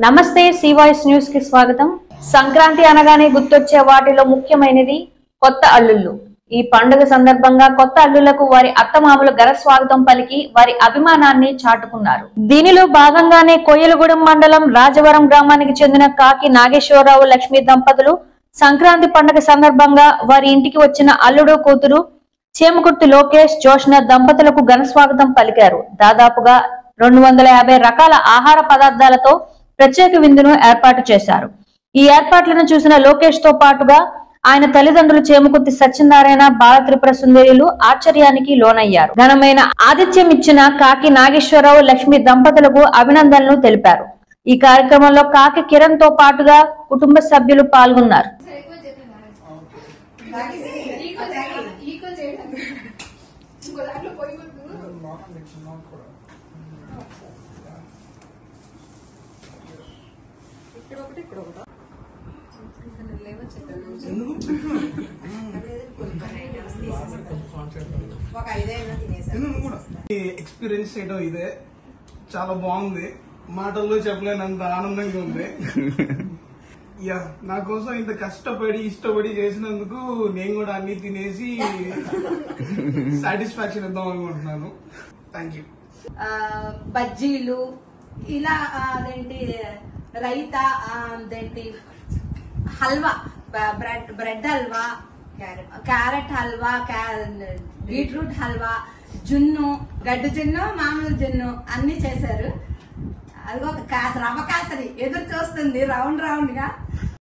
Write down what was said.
నమస్తే C voice news కి స్వాగతం. సంక్రాంతి అనగానే గుర్తొచ్చే వాటిలో ముఖ్యమైనది కొత్త అల్లుళ్ళు. ఈ పండుగ సందర్భంగా కొత్త అల్లులకు వారి అత్తమామలు ఘన స్వాగతం పలికి వారి అభిమానాన్ని చాటుకున్నారు. దీనిలో భాగంగానే కోయలగూడెం మండలం రాజవరం గ్రామానికి చెందిన కాకి నాగేశ్వరరావు లక్ష్మి దంపతులు సంక్రాంతి పండుగ సందర్భంగా వారి ఇంటికి వచ్చిన అల్లుడు కూతురు చేమకుర్తి లోకేష్ జోష్న దంపతులకు ఘన స్వాగతం పలికారు. దాదాపుగా 250 రకాల ఆహార పదార్థాలతో ప్రత్యేక విందును ఏర్పాటు చేశారు. ఈ ఏర్పాట్లను చూసిన లోకేష్ తో పాటుగా ఆయన తల్లిదండ్రులు చేమకుర్తి సత్యనారాయణ బాల త్రిపుర సుందరిలు ఆశ్చర్యానికి లోనయ్యారు. ఘనమైన ఆతిథ్యం ఇచ్చిన కాకి నాగేశ్వరరావు లక్ష్మి దంపతులకు అభినందనలు తెలిపారు. ఈ కార్యక్రమంలో కాకి కిరణ్ తో పాటుగా కుటుంబ సభ్యులు పాల్గొన్నారు. ఎక్స్పీరియన్స్ చేయడం ఇదే చాలా బాగుంది. మాటల్లో చెప్పలేనంత ఆనందంగా ఉంది. యా, నా కోసం ఇంత కష్టపడి ఇష్టపడి చేసినందుకు నేను కూడా అన్ని తినేసి సాటిస్ఫాక్షన్ ఇద్దాం అనుకుంటున్నాను. Thank you. బజ్జీలు ఇలా అదేంటి రైతా అదేంటి halwa bread halwa carrot halwa beetroot halwa జున్ను గడ్డు జున్ను మామూలు జున్ను అన్ని చేశారు. అది ఒక రవ్వ కాసరి ఎదురు చూస్తుంది రౌండ్ రౌండ్ గా.